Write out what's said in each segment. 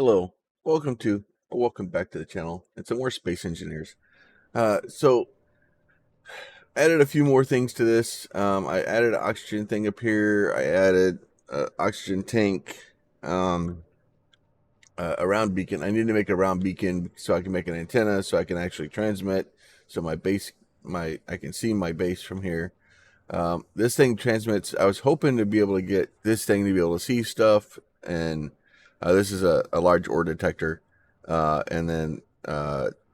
Hello, welcome back to the channel and some more space engineers. So added a few more things to this. I added an oxygen thing up here. I added an oxygen tank, a round beacon. I need to make a round beacon so I can make an antenna so I can actually transmit. So I can see my base from here. This thing transmits. I was hoping to be able to get this thing to be able to see stuff, and this is a large ore detector, and then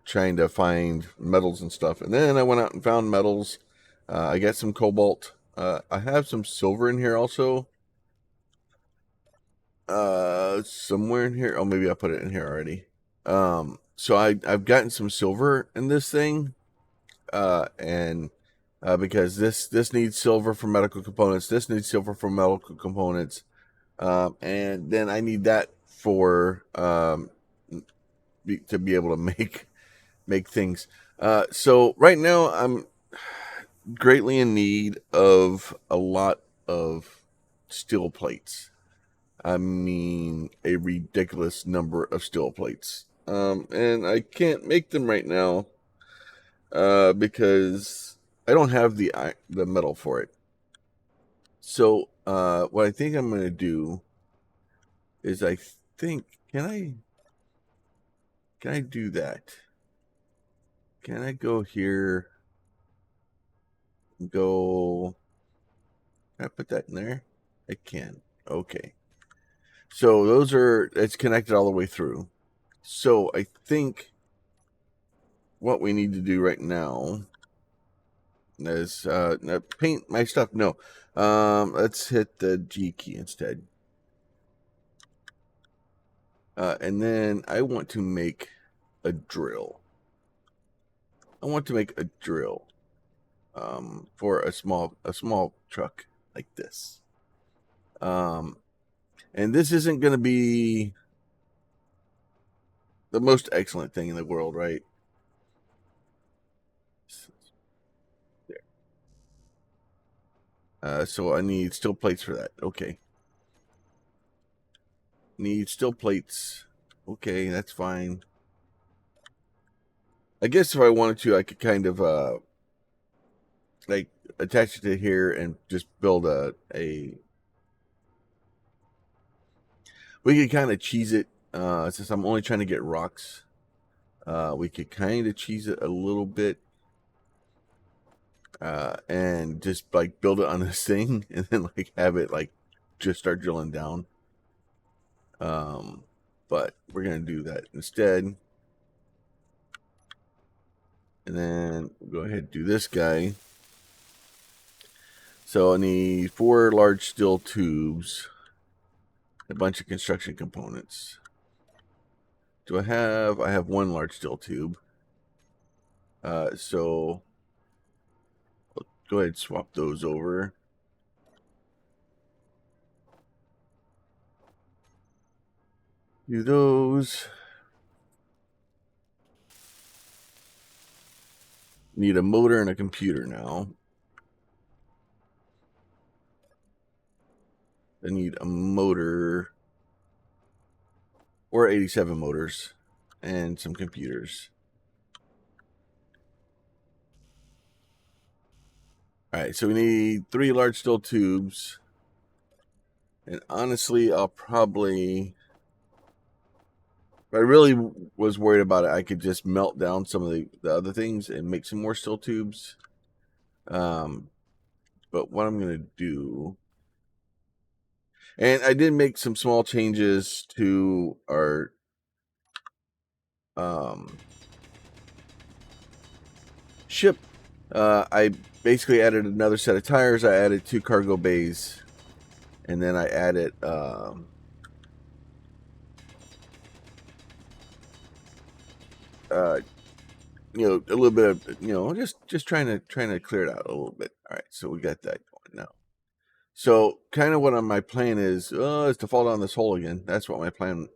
trying to find metals and stuff. And then I went out and found metals. I got some cobalt. I have some silver in here also. Somewhere in here. Oh, maybe I put it in here already. So I've gotten some silver in this thing, and because this needs silver for medical components. This needs silver for medical components, and then I need that for to be able to make things. So right now I'm greatly in need of a lot of steel plates. I mean, a ridiculous number of steel plates. And I can't make them right now because I don't have the metal for it. So what I think I'm going to do is can I do that? Can I go here? Can I put that in there? I can. Okay. So it's connected all the way through. So I think what we need to do right now is paint my stuff. No, let's hit the G key instead. And then I want to make a drill. I want to make a drill for a small truck like this. And this isn't going to be the most excellent thing in the world, right? There. So I need steel plates for that. Okay. Need steel plates. Okay, that's fine. I guess if I wanted to, I could kind of like attach it to here and just build a we could kind of cheese it since I'm only trying to get rocks. We could kind of cheese it a little bit and just like build it on this thing and then like have it like just start drilling down. But we're gonna do that instead. And then we'll go ahead and do this guy. So I need 4 large steel tubes, a bunch of construction components. I have 1 large steel tube. So I'll go ahead and swap those over. Do those. Need a motor and a computer now. I need a motor or 87 motors and some computers. All right, so we need 3 large steel tubes. And honestly, I'll probably, if I really was worried about it, I could just melt down some of the other things and make some more steel tubes. But what I'm going to do, and I did make some small changes to our ship. I basically added another set of tires. I added 2 cargo bays, and then I added you know, a little bit of, you know, just trying to clear it out a little bit. All right, so we got that going now. So kind of what my plan is to fall down this hole again. That's what my plan.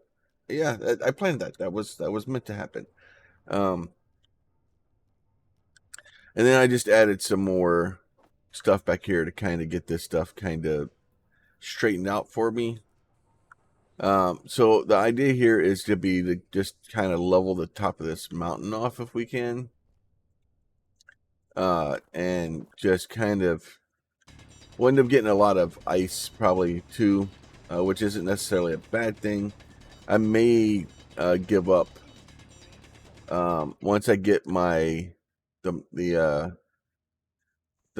Yeah, I planned that. That was meant to happen. And then I just added some more stuff back here to kind of get this stuff kind of straightened out for me. So the idea here is to just kind of level the top of this mountain off if we can. And just kind of, we'll end up getting a lot of ice probably too, which isn't necessarily a bad thing. I may give up once I get my the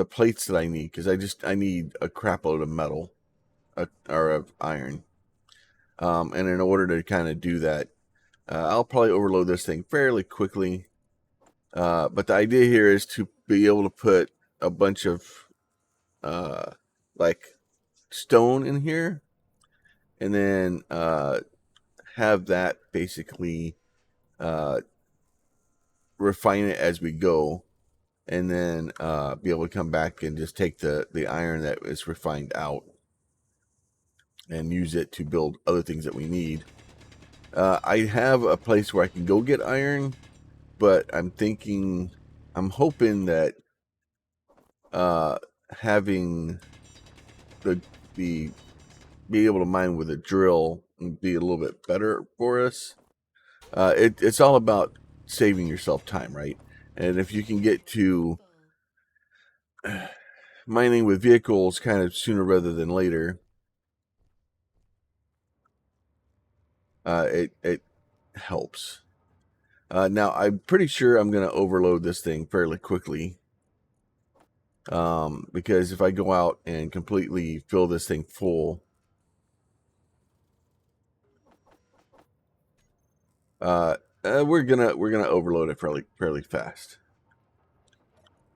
plates that I need, because I need a crap load of metal or of iron. And in order to kind of do that, I'll probably overload this thing fairly quickly. But the idea here is to be able to put a bunch of like stone in here, and then have that basically refine it as we go, and then be able to come back and just take the iron that is refined out and use it to build other things that we need. I have a place where I can go get iron, but I'm hoping that having the be able to mine with a drill and be a little bit better for us. It's all about saving yourself time, right? And if you can get to mining with vehicles kind of sooner rather than later, it helps. Now, I'm pretty sure I'm going to overload this thing fairly quickly, because if I go out and completely fill this thing full, we're gonna overload it fairly fast.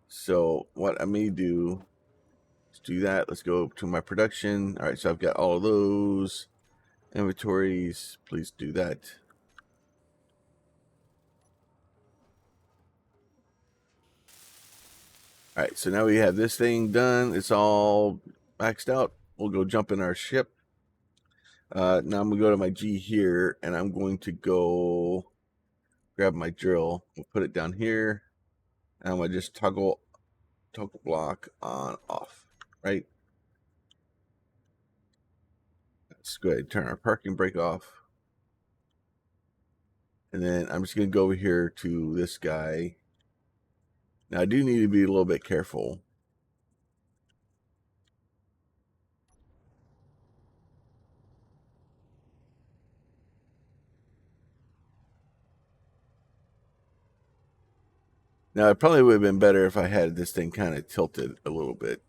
So what I may do is do that. Let's go to my production. All right, so I've got all of those inventories. Please do that. All right, so now we have this thing done. It's all maxed out. We'll go jump in our ship. Now I'm gonna go to my G here, and I'm going to go grab my drill. We'll put it down here, and I'm gonna just toggle block on off. Right. Let's go ahead and turn our parking brake off, and then I'm just gonna go over here to this guy. Now I do need to be a little bit careful. Now, it probably would have been better if I had this thing kind of tilted a little bit.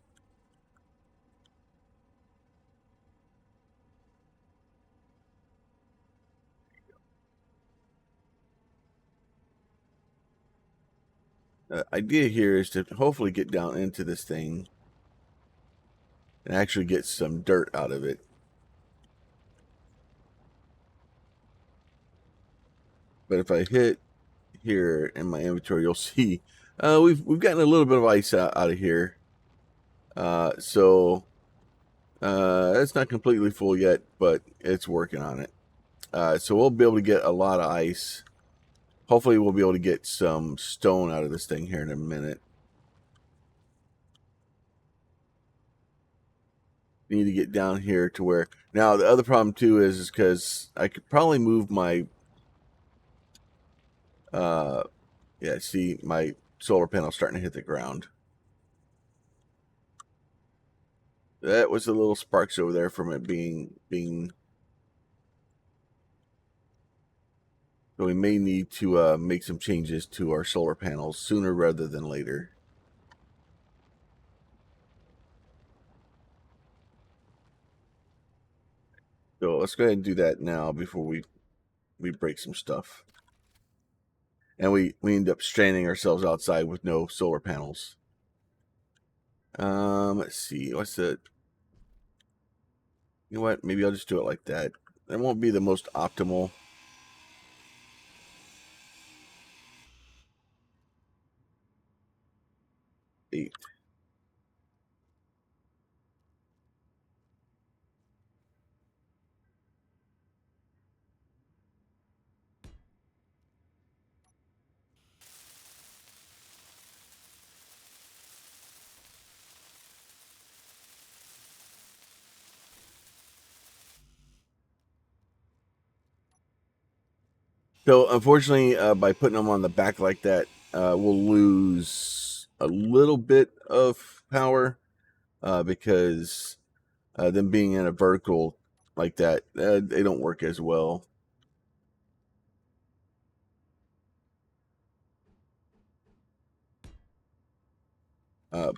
The idea here is to hopefully get down into this thing and actually get some dirt out of it. But if I hit here in my inventory, you'll see we've gotten a little bit of ice out of here. So it's not completely full yet, but it's working on it. So we'll be able to get a lot of ice. Hopefully we'll be able to get some stone out of this thing here in a minute. Need to get down here to where, now the other problem too is because I could probably move my yeah, see my solar panel starting to hit the ground. That was the little sparks over there from it being so we may need to make some changes to our solar panels sooner rather than later. So let's go ahead and do that now before we break some stuff. And we end up stranding ourselves outside with no solar panels. Let's see. What's the... You know what? Maybe I'll just do it like that. It won't be the most optimal. 8. So unfortunately, by putting them on the back like that, we'll lose a little bit of power because them being in a vertical like that, they don't work as well.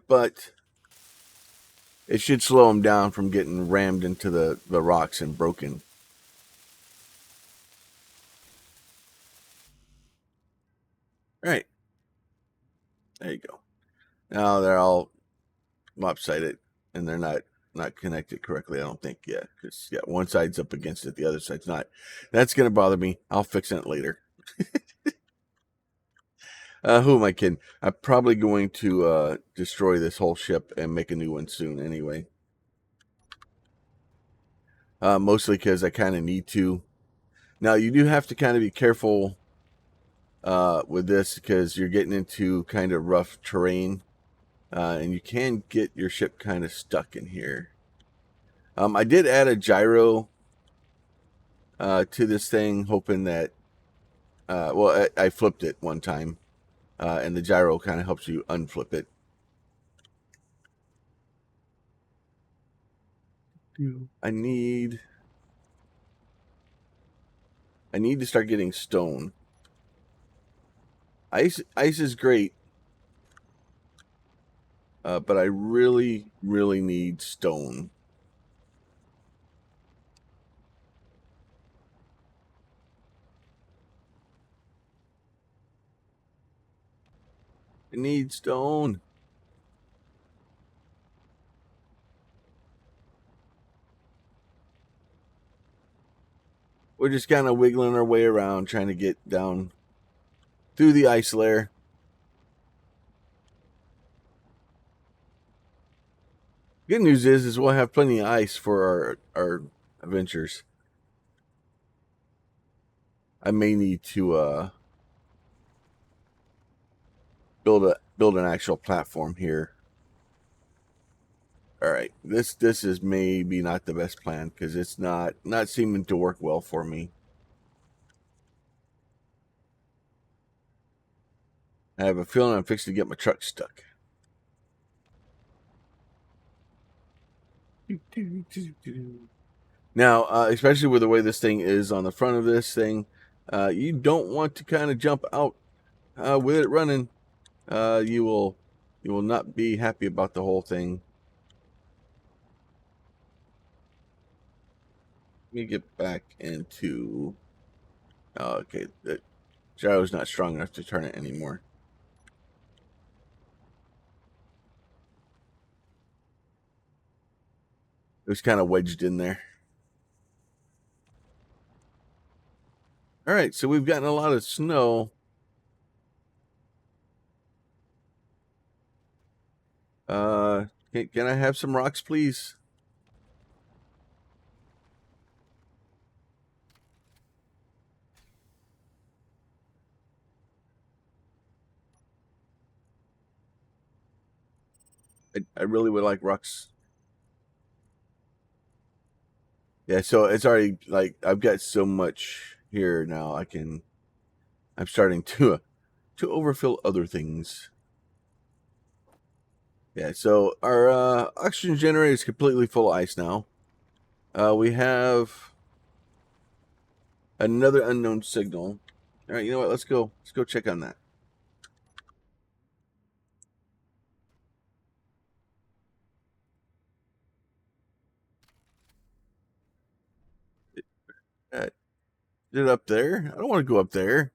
But it should slow them down from getting rammed into the rocks and broken. All right, there you go. Now they're all lopsided and they're not connected correctly. I don't think yet because yeah, one side's up against it, the other side's not. That's gonna bother me. I'll fix it later. Who am I kidding? I'm probably going to destroy this whole ship and make a new one soon anyway. Mostly because I kind of need to. Now you do have to kind of be careful with this because you're getting into kind of rough terrain, and you can get your ship kind of stuck in here. I did add a gyro to this thing, hoping that well, I flipped it one time, and the gyro kind of helps you unflip it. I need to start getting stone. Ice is great, but I really need stone. I need stone. We're just kind of wiggling our way around, trying to get down through the ice layer. Good news is we'll have plenty of ice for our adventures. I may need to build an actual platform here. All right, this is maybe not the best plan because it's not seeming to work well for me. I have a feeling I'm fixing to get my truck stuck. Now, especially with the way this thing is on the front of this thing, you don't want to kind of jump out with it running. You will not be happy about the whole thing. Let me get back into. Oh, okay, the gyro's not strong enough to turn it anymore. It was kind of wedged in there. All right, so we've gotten a lot of snow. Can I have some rocks, please? I really would like rocks. Yeah, so it's already like I've got so much here now. I'm starting to overfill other things. Yeah, so our oxygen generator is completely full of ice now. We have another unknown signal. All right, you know what? Let's go. Let's go check on that. Is it up there? I don't want to go up there.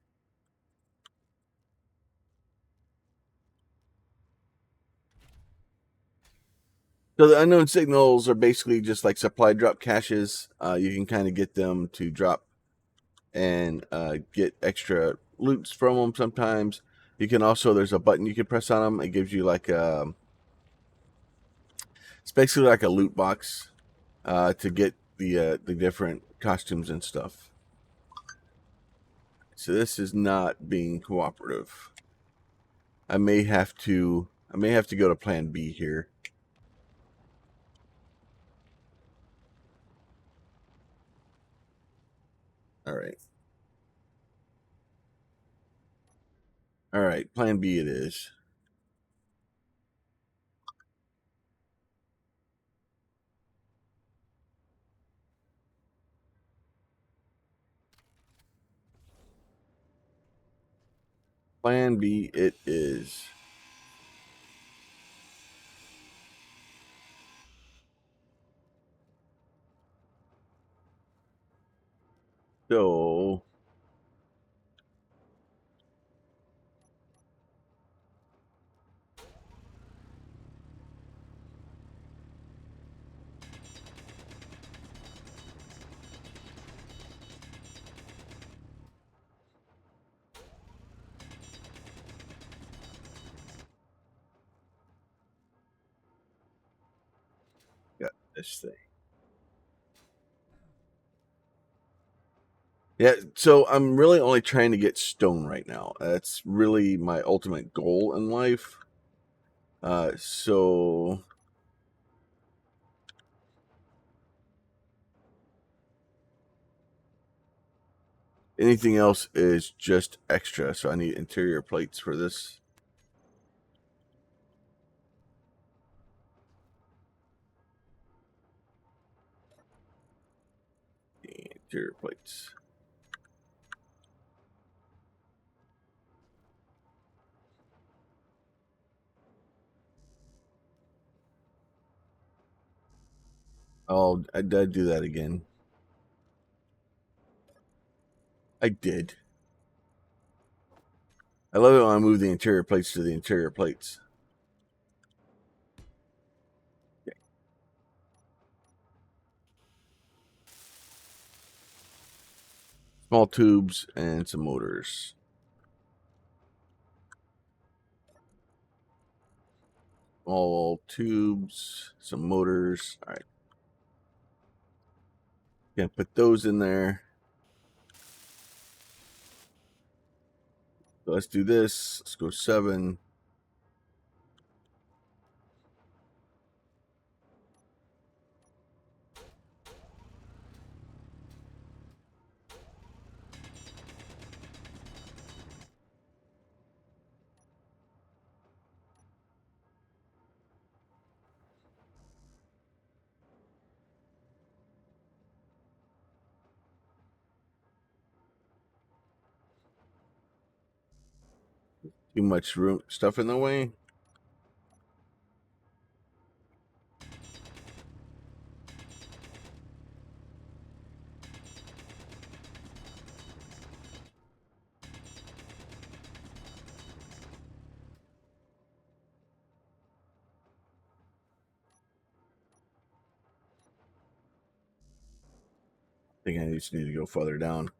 So the unknown signals are basically just like supply drop caches. You can kind of get them to drop and get extra loots from them sometimes. You can also, there's a button you can press on them. It gives you like it's basically like a loot box to get the different costumes and stuff. So this is not being cooperative. I may have to go to plan B here. All right. All right, plan B it is. Plan B it is. So got this thing. Yeah, so I'm really only trying to get stone right now. That's really my ultimate goal in life. So anything else is just extra. So I need interior plates for this. Interior plates. Oh, I did do that again. I did. I love it when I move the interior plates to the interior plates. Okay. Small tubes and some motors. Small tubes, some motors. All right. Gonna put those in there. So let's do this. Let's go 7. Too much room stuff in the way. I think I just need to go further down.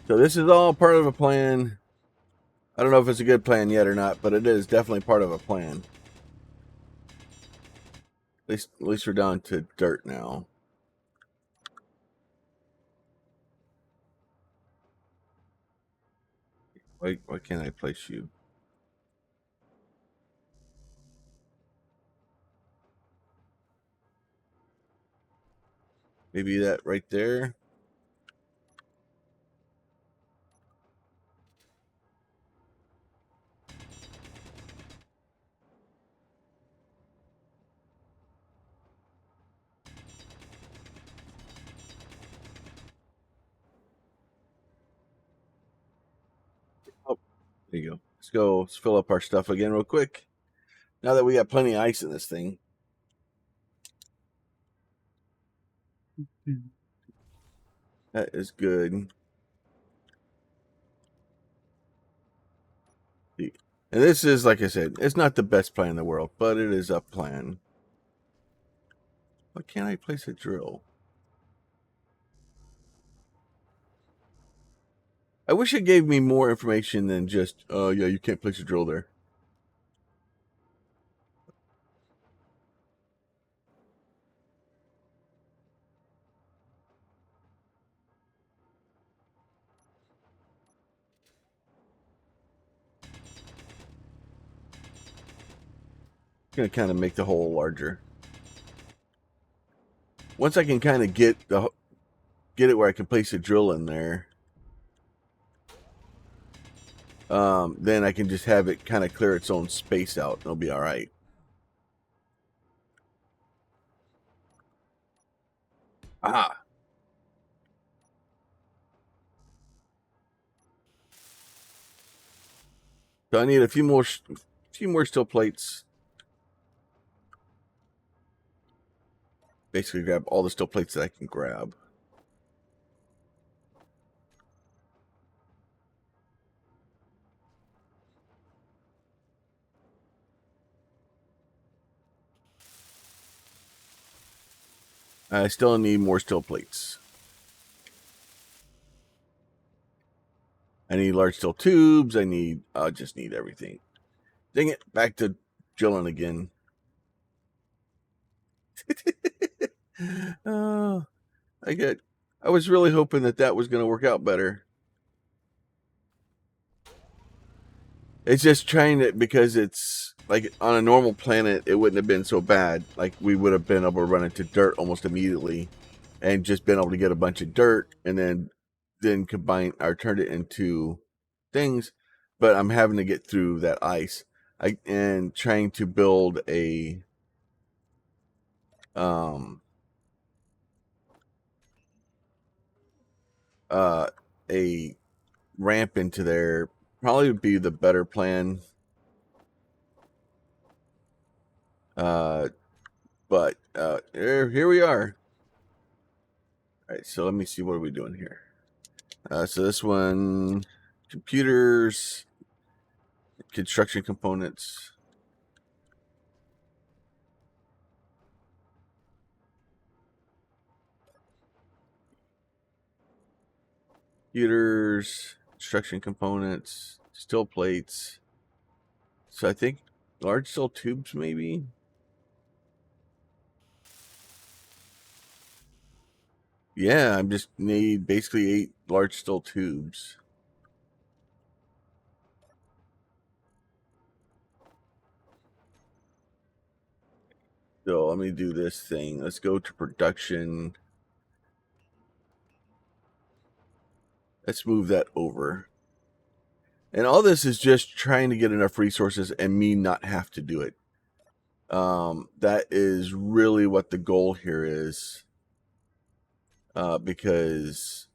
So this is all part of a plan. I don't know if it's a good plan yet or not, but it is definitely part of a plan. At least we're down to dirt now. Why can't I place you? Maybe that right there. Oh, there you go. Let's go. Let's fill up our stuff again real quick. Now that we got plenty of ice in this thing. That is good. And this is, like I said, it's not the best plan in the world, but it is a plan. Why can't I place a drill? I wish it gave me more information than just, oh, yeah, you can't place a drill there. It's going to kind of make the hole larger. once I can kind of get it where I can place a drill in there, then I can just have it kind of clear its own space out. And it'll be all right. Aha. So I need a few more steel plates. Basically grab all the steel plates that I can grab. I still need more steel plates. I need large steel tubes. I just need everything. Dang it, back to drilling again. Oh, I was really hoping that was going to work out better. It's just trying to, because it's like on a normal planet, it wouldn't have been so bad. Like we would have been able to run into dirt almost immediately and just been able to get a bunch of dirt and then combine or turn it into things. But I'm having to get through that ice. And trying to build a um a ramp into there probably would be the better plan. But here we are. All right, so let me see, what are we doing here? So this one, computers, construction components. Computers, construction components, steel plates. So I think large steel tubes, maybe. Yeah, I just need basically 8 large steel tubes. So let me do this thing. Let's go to production. Let's move that over. And all this is just trying to get enough resources and me not have to do it. That is really what the goal here is. Because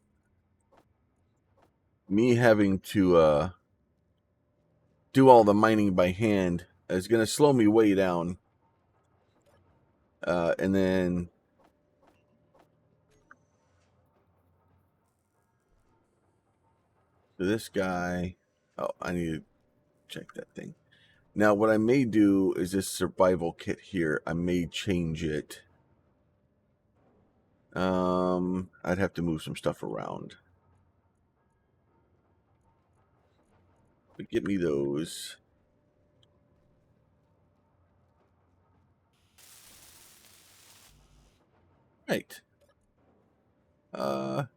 me having to do all the mining by hand is going to slow me way down. And then this guy, oh, I need to check that thing. Now, what I may do is this survival kit here, I may change it. I'd have to move some stuff around. But get me those. Right. On.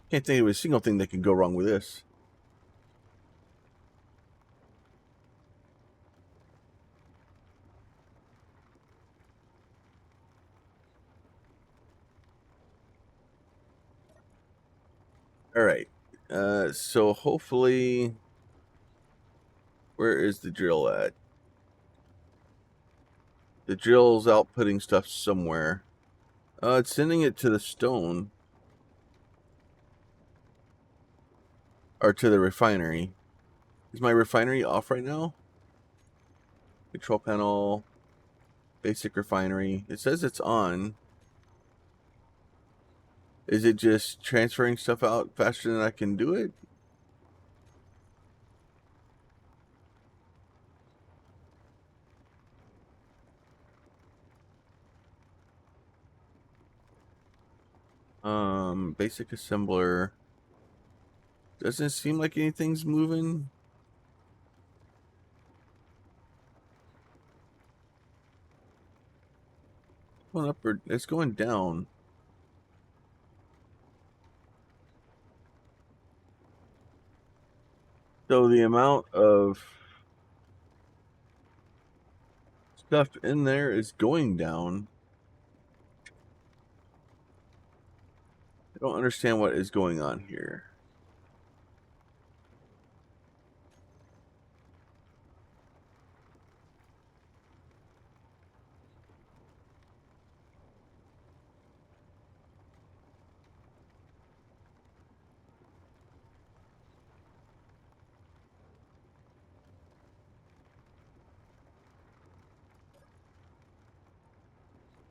Can't think of a single thing that can go wrong with this. All right. So hopefully, where is the drill at? The drill's outputting stuff somewhere. It's sending it to the stone. Or to the refinery. Is my refinery off right now? Control panel. Basic refinery. It says it's on. Is it just transferring stuff out faster than I can do it? Basic assembler. Doesn't seem like anything's moving. Going up or it's going down. So the amount of stuff in there is going down. I don't understand what is going on here.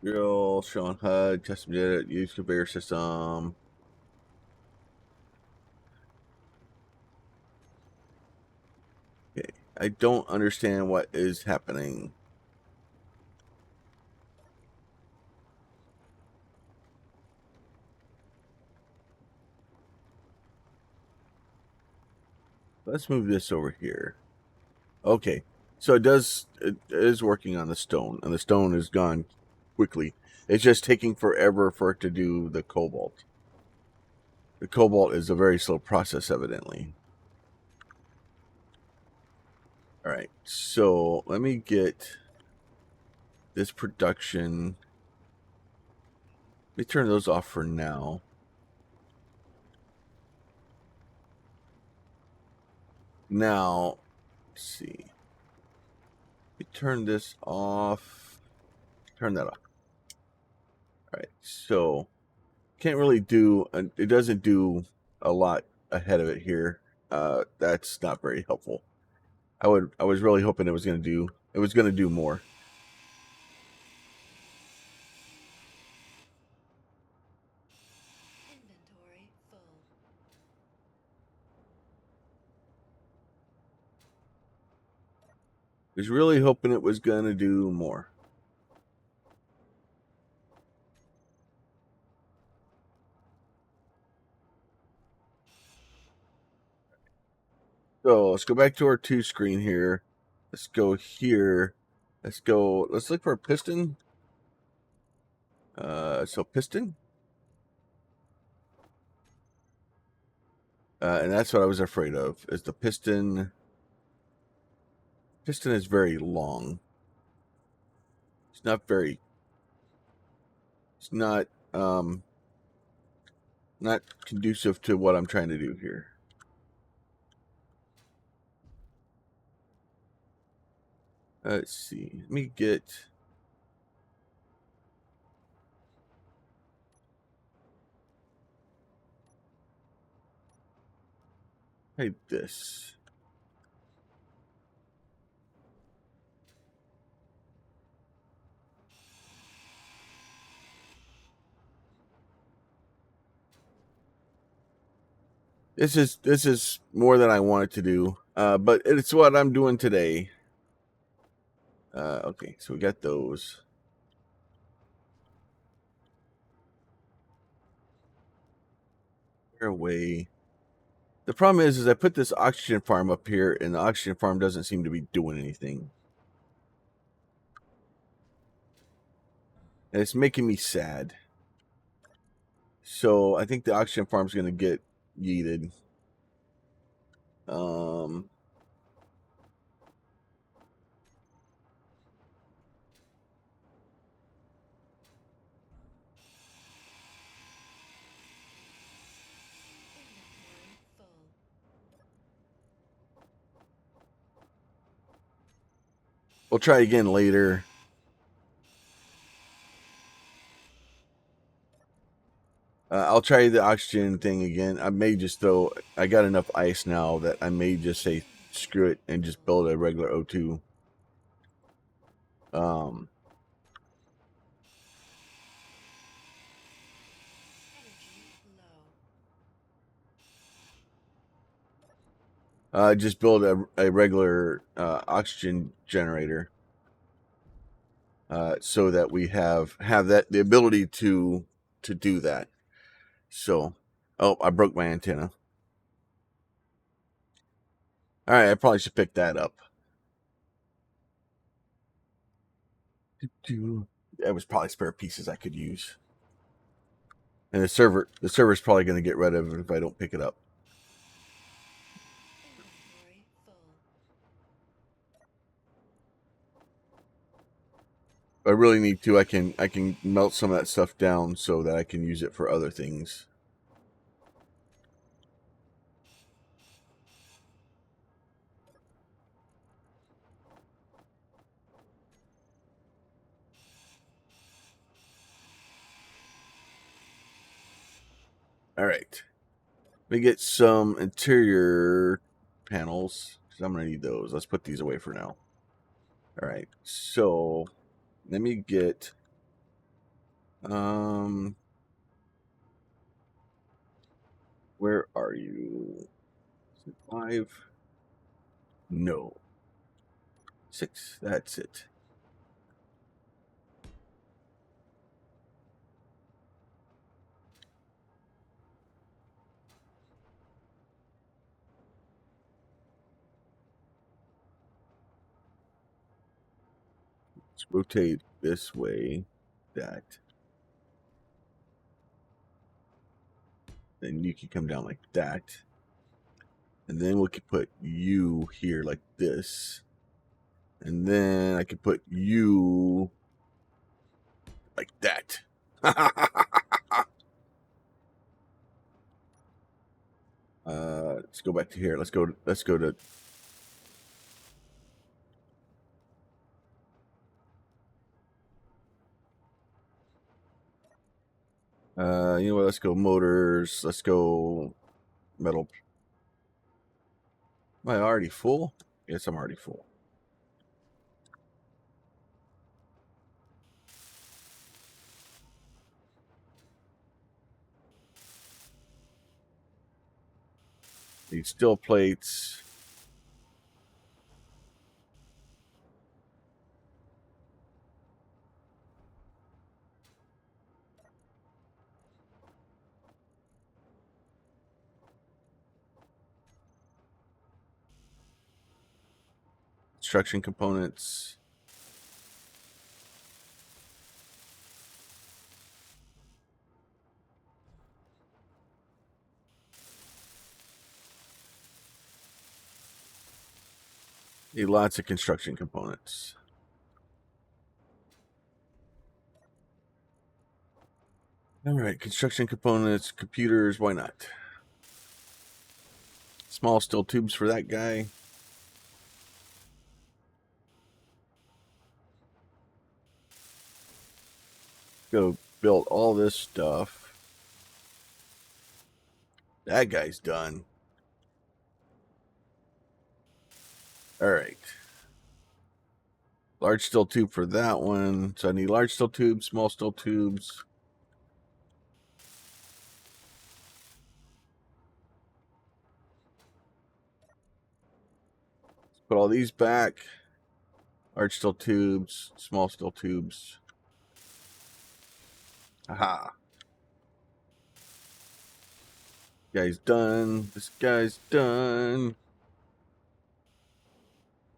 Drill, Sean HUD, custom data, use conveyor system. Okay. I don't understand what is happening. Let's move this over here. Okay. So it is working on the stone, and the stone is gone quickly. It's just taking forever for it to do the cobalt. The cobalt is a very slow process, evidently. All right, so let me get this production. Let me turn those off for now. Now, let's see. Let me turn this off. Turn that off. All right, so can't really do. It doesn't do a lot ahead of it here. That's not very helpful. I was really hoping it was going to do more. Inventory full. I was really hoping it was going to do more. So let's go back to our 2 screen here. Let's go here. Let's look for a piston. So piston. And that's what I was afraid of, is the piston. Piston is very long. It's not not conducive to what I'm trying to do here. Let's see. Let me get this. This is more than I wanted to do, but it's what I'm doing today. Okay, so we got those. They're away. The problem is I put this oxygen farm up here, and the oxygen farm doesn't seem to be doing anything. And it's making me sad. So I think the oxygen farm's going to get yeeted. Inventory full. We'll try again later. I'll try the oxygen thing again. I may just throw. I got enough ice now that I may just say screw it and just build a regular O2. Energy low. Just build a regular oxygen generator, so that we have that the ability to do that. So, oh, I broke my antenna. All right, I probably should pick that up. That was probably spare pieces I could use. And the server's probably going to get rid of it if I don't pick it up. Inventory full. If I really need to, I can melt some of that stuff down so that I can use it for other things. All right. Let me get some interior panels because I'm going to need those. Let's put these away for now. All right. So let me get where are you? 5? No. 6. That's it. Let's rotate this way. That. Then you can come down like that. And then we could put you here like this. And then I could put you like that. Let's go back to here. Let's go to you know what, let's go motors. Let's go metal. Am I already full? Yes, I'm already full. Need steel plates. Construction components. Need lots of construction components. All right, construction components, computers, why not? Small steel tubes for that guy. Go build all this stuff. That guy's done. All right. Large steel tube for that one. So I need large steel tubes, small steel tubes. Put all these back. Large steel tubes, small steel tubes. Aha. Guy's done. This guy's done.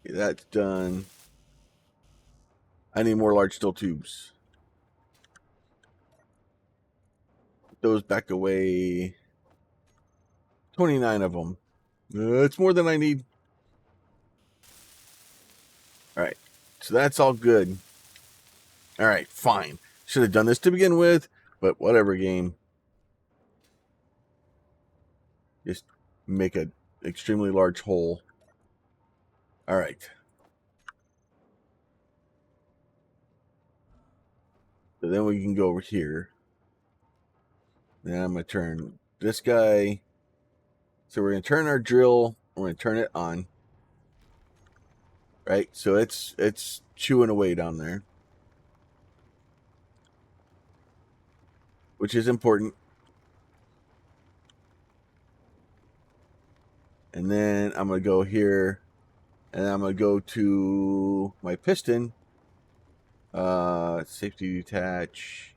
Okay, that's done. I need more large steel tubes. Put those back away. 29 of them. It's more than I need. All right. So that's all good. All right, fine. Should have done this to begin with, but whatever, game. Just make an extremely large hole. All right. So then we can go over here. Then I'm going to turn this guy. So we're going to turn our drill. We're going to turn it on. Right? So it's chewing away down there, which is important. And then I'm going to go here, and I'm going to go to my piston. Safety detach.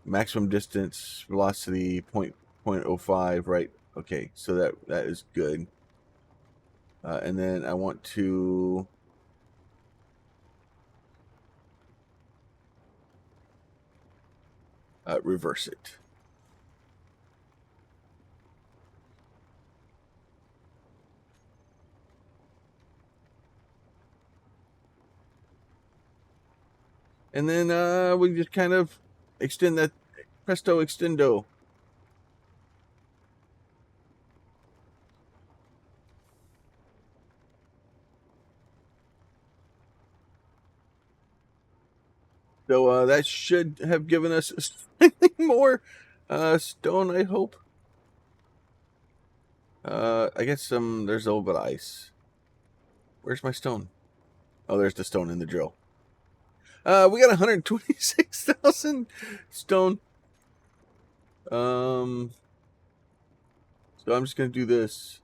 Maximum distance, velocity, 0.05, right? Okay, so that is good. And then I want to reverse it. And then we just kind of extend that, presto extendo. So that should have given us slightly more Stone, I hope. I guess there's a little bit of ice. Where's my stone? Oh, there's the stone in the drill. We got 126,000 stone. So I'm just gonna do this.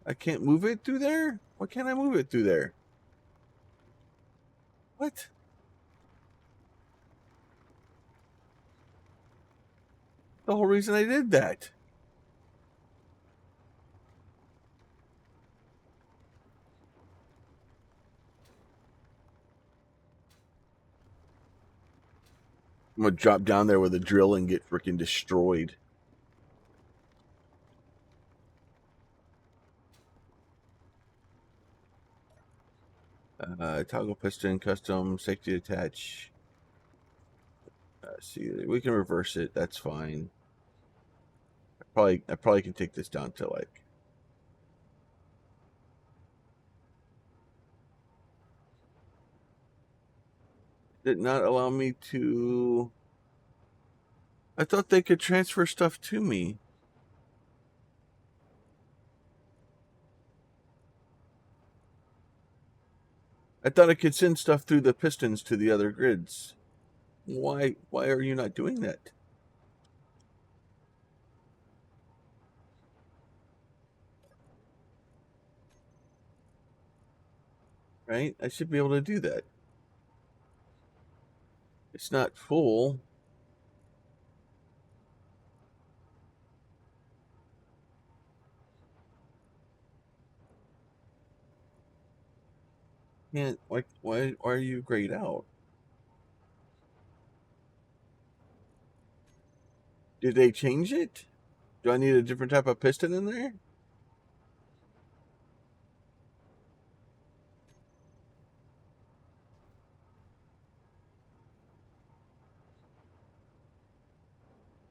I can't move it through there? Why can't I move it through there? What? The whole reason I did that. I'm gonna drop down there with a drill and get freaking destroyed. Toggle piston, custom, safety attach. See, we can reverse it. That's fine. I probably can take this down to like. Did not allow me to. I thought they could transfer stuff to me. I thought I could send stuff through the pistons to the other grids. Why are you not doing that? Right? I should be able to do that. It's not full. Can't why are you grayed out? Did they change it? Do I need a different type of piston in there?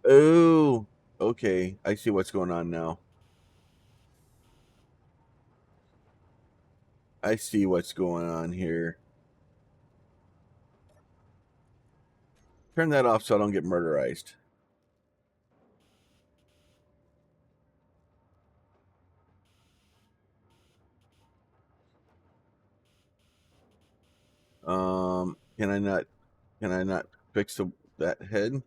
Oh, okay. I see what's going on now. I see what's going on here. Turn that off so I don't get murderized. Can I not fix that head?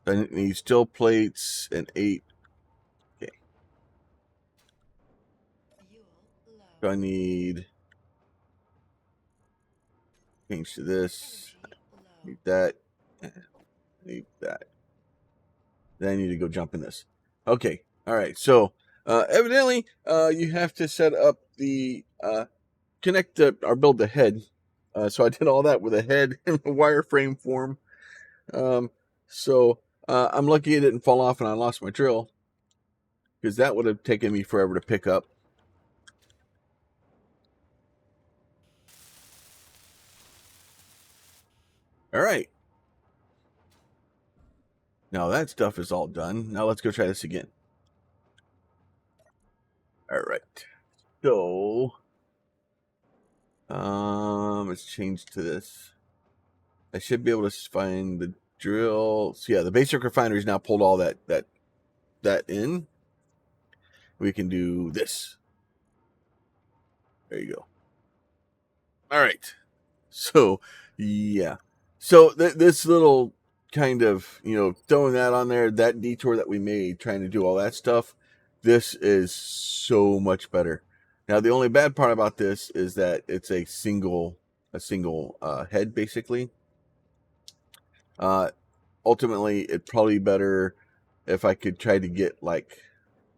I need steel plates and 8. Okay. Fuel low. So I need change to this. Energy low. Need that. Need that. Then I need to go jump in this. Okay. All right. So evidently, you have to set up the connect or build the head. So I did all that with a head in the wireframe form. So I'm lucky it didn't fall off and I lost my drill, because that would have taken me forever to pick up. All right. Now that stuff is all done. Now let's go try this again. All right. So let's change to this. I should be able to find the drill. So yeah, the basic refinery's now pulled all that in. We can do this. There you go. All right. So yeah. So this little kind of, throwing that on there, that detour that we made trying to do all that stuff, this is so much better. Now the only bad part about this is that it's a single head basically. Ultimately, it'd probably be better if I could try to get like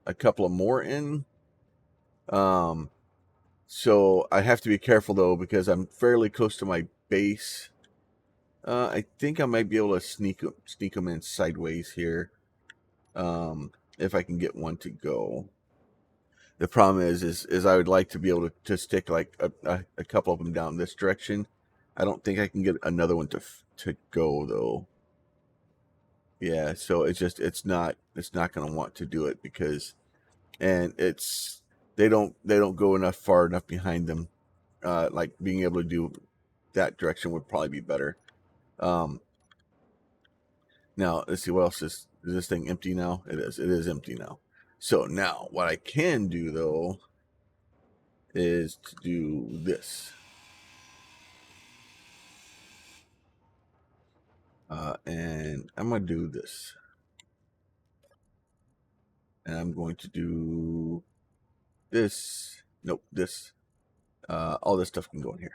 a couple of more in. So I have to be careful though, because I'm fairly close to my base. I think I might be able to sneak them in sideways here, if I can get one to go. The problem is I would like to be able to stick like a couple of them down this direction. I don't think I can get another one to go though. Yeah, so it's not going to want to do it, because they don't go far enough behind them, like being able to do that direction would probably be better. Now let's see, what else is this thing empty now? It is empty now. So now what I can do though is to do this. And I'm going to do this. And I'm going to do this. Nope, this. All this stuff can go in here.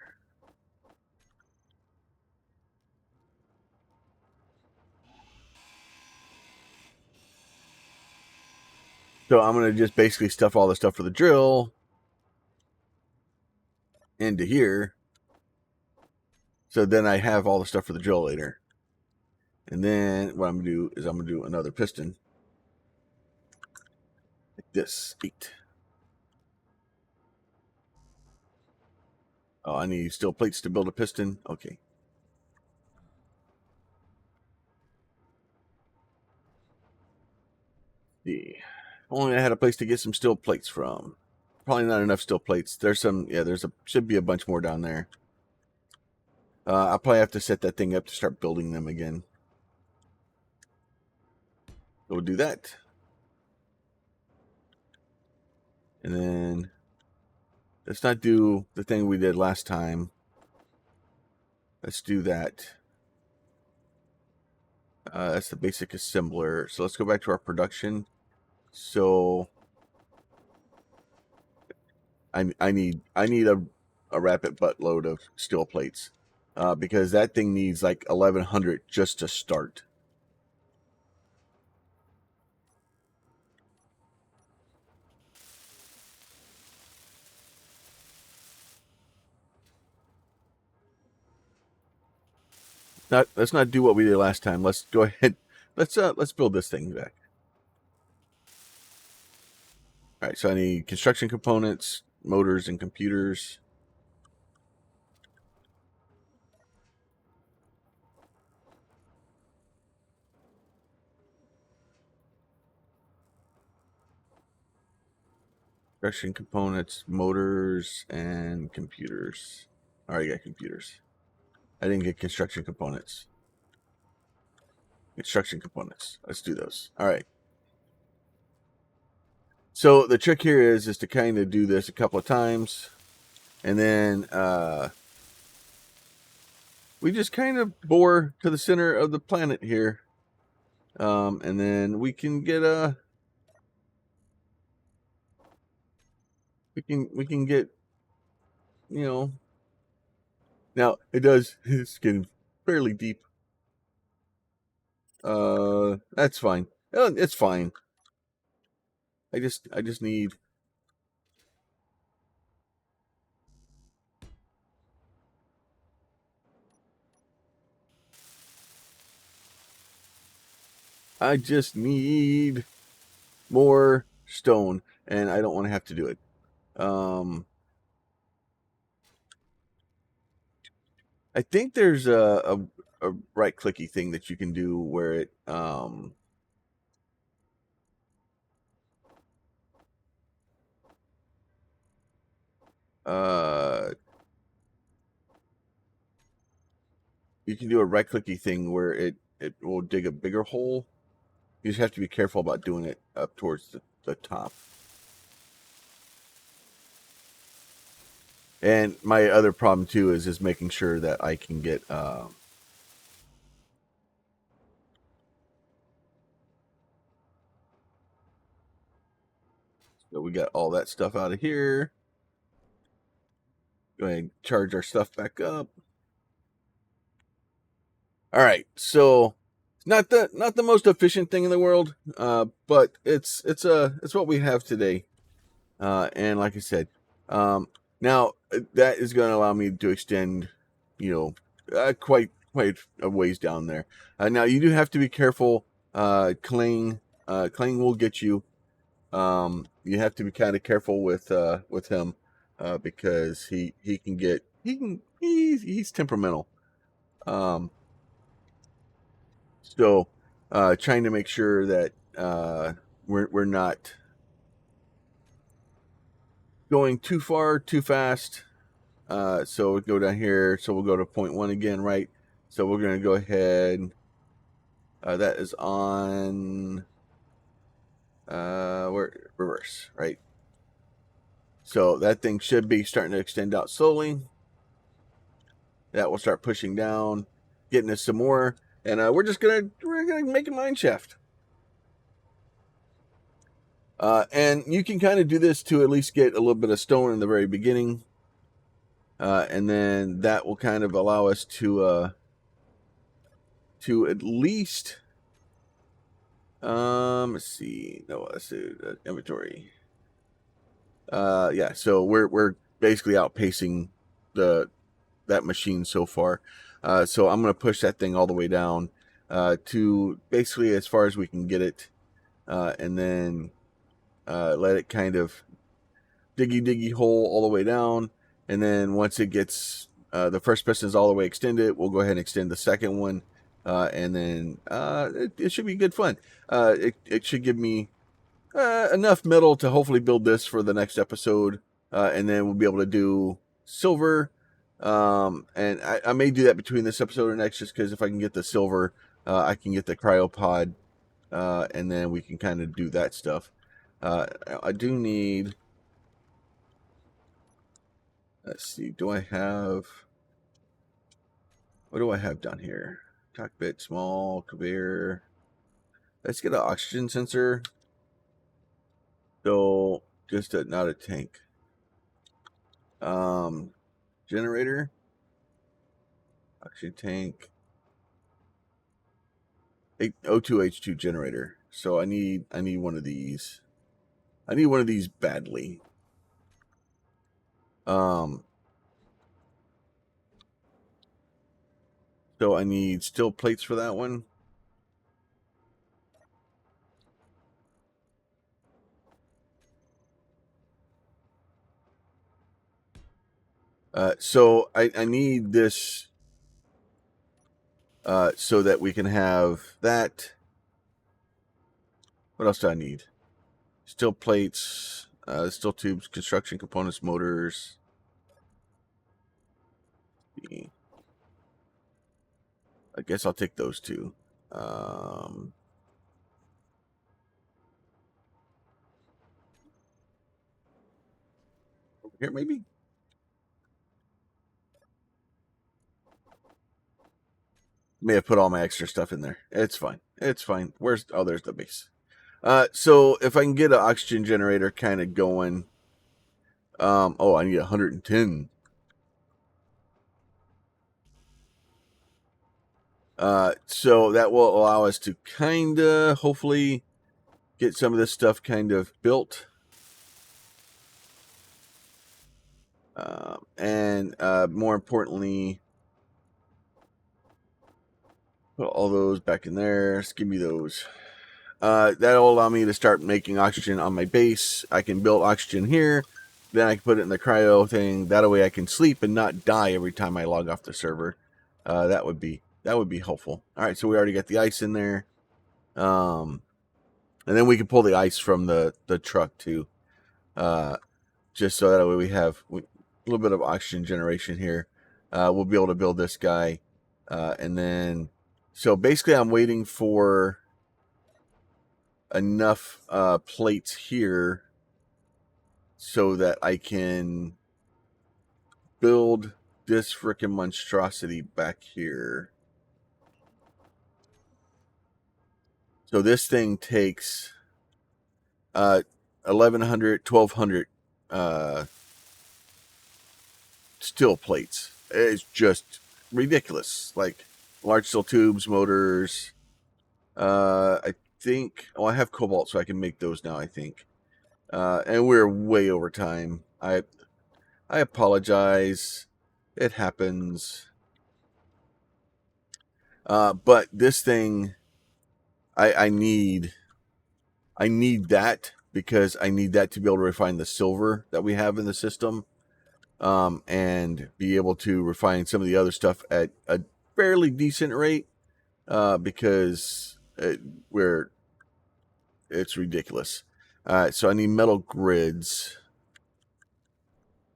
So I'm going to just basically stuff all the stuff for the drill into here. So then I have all the stuff for the drill later. And then what I'm going to do is I'm going to do another piston. Like this. 8. Oh, I need steel plates to build a piston. Okay. Yeah. Only I had a place to get some steel plates from. Probably not enough steel plates. There's some, yeah, should be a bunch more down there. I'll probably have to set that thing up to start building them again. So we'll do that. And then let's not do the thing we did last time. Let's do that. That's the basic assembler. So let's go back to our production. So I need a rapid buttload of steel plates because that thing needs like 1,100 just to start. Let's not do what we did last time. Let's go ahead. Let's build this thing back. All right, so I need construction components, motors, and computers. Construction components, motors, and computers. I already got computers. I didn't get construction components. Construction components. Let's do those. All right. So the trick here is to kind of do this a couple of times, and then we just kind of bore to the center of the planet here, and then we can get a we can get, you know. Now it's getting fairly deep. That's fine. It's fine. I just need. I just need more stone, and I don't want to have to do it. I think there's a right clicky thing that you can do where it you can do a right clicky thing where it will dig a bigger hole. You just have to be careful about doing it up towards the top. And my other problem too is making sure that I can get so we got all that stuff out of here. Go ahead and charge our stuff back up. All right, so not the most efficient thing in the world, but it's what we have today. And like I said, now that is going to allow me to extend, quite a ways down there. Now you do have to be careful. Cling will get you. You have to be kind of careful with him because he's temperamental. So trying to make sure that we're not going too far too fast. So we go down here. So we'll go to 0.1 again, right? So we're going to go ahead. That is on reverse, right? So that thing should be starting to extend out slowly. That will start pushing down, getting us some more, and we're gonna make a mine shaft. And you can kind of do this to at least get a little bit of stone in the very beginning, and then that will kind of allow us to at least let's see, no, let's do inventory. Yeah, so we're basically outpacing that machine so far. So I'm going to push that thing all the way down to basically as far as we can get it, and then let it kind of diggy hole all the way down. And then once it gets the first piston is all the way extended, we'll go ahead and extend the second one, and then it should be good fun. It should give me enough metal to hopefully build this for the next episode, and then we'll be able to do silver. And I may do that between this episode and next, just because if I can get the silver, I can get the cryopod, and then we can kind of do that stuff. I do need. Let's see. Do I have? What do I have down here? Cockpit, small conveyor. Let's get an oxygen sensor. So just not a tank. Generator, oxygen tank, O2H2 generator. So I need one of these. I need one of these badly. So I need steel plates for that one. So I need this so that we can have that. What else do I need? Steel plates, steel tubes, construction components, motors. I guess I'll take those two. Here, maybe? May have put all my extra stuff in there. It's fine. It's fine. There's the base. So if I can get an oxygen generator kind of going, oh, I need 110. So that will allow us to kind of hopefully get some of this stuff kind of built. And more importantly, put all those back in there. Just give me those. That'll allow me to start making oxygen on my base. I can build oxygen here. Then I can put it in the cryo thing. That way I can sleep and not die every time I log off the server. That would be helpful. All right, so we already got the ice in there. And then we can pull the ice from the truck too. Just so that way we have a little bit of oxygen generation here. We'll be able to build this guy. And then, so basically I'm waiting for enough plates here so that I can build this freaking monstrosity back here. So this thing takes 1,100, 1,200 steel plates. It's just ridiculous. Like large steel tubes, motors. I think, I have cobalt, so I can make those now, I think. And we're way over time. I apologize. It happens. But this thing, I need that because I need that to be able to refine the silver that we have in the system, and be able to refine some of the other stuff at a fairly decent rate, because it's ridiculous. So I need metal grids.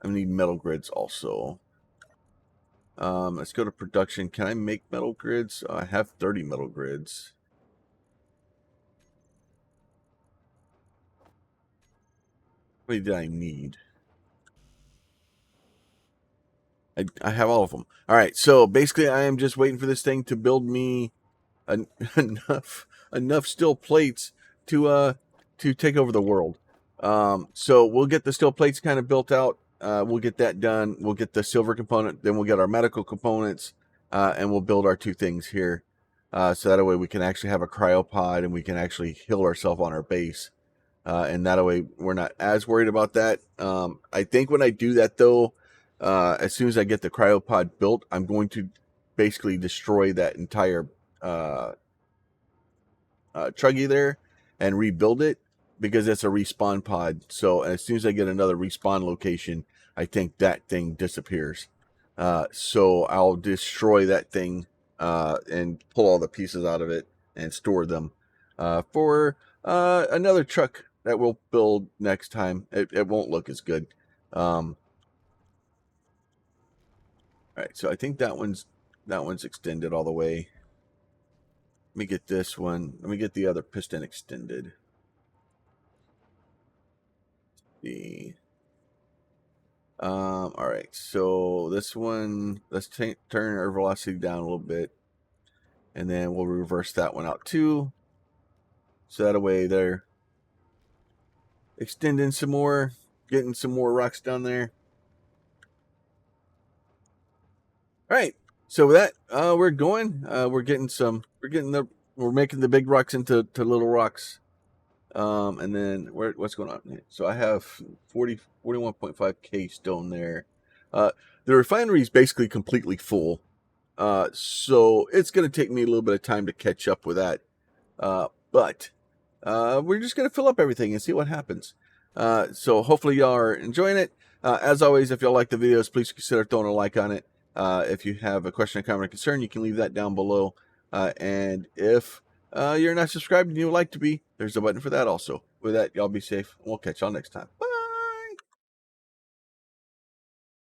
I need metal grids also. Let's go to production. Can I make metal grids? I have 30 metal grids. How many did I need? I have all of them. All right, so basically I am just waiting for this thing to build me enough steel plates to take over the world. So we'll get the steel plates kind of built out. We'll get that done. We'll get the silver component. Then we'll get our medical components, and we'll build our two things here. So that way we can actually have a cryopod and we can actually heal ourselves on our base. And that way we're not as worried about that. I think when I do that though, as soon as I get the cryopod built, I'm going to basically destroy that entire Truggy there and rebuild it because it's a respawn pod. So as soon as I get another respawn location, I think that thing disappears. So I'll destroy that thing and pull all the pieces out of it and store them for another truck that we'll build next time. It won't look as good. All right, so I think that one's extended all the way. Let me get this one. Let me get the other piston extended. All right, so this one, let's turn our velocity down a little bit, and then we'll reverse that one out too. So that way they're extending some more, getting some more rocks down there. All right, so with that, we're going. We're making the big rocks into little rocks. And then what's going on? So I have 41.5K stone there. The refinery is basically completely full. So it's going to take me a little bit of time to catch up with that. But we're just going to fill up everything and see what happens. So hopefully y'all are enjoying it. As always, if y'all like the videos, please consider throwing a like on it. If you have a question, a comment, or concern, you can leave that down below. And if you're not subscribed and you would like to be, there's a button for that also. With that, y'all be safe. We'll catch y'all next time. Bye.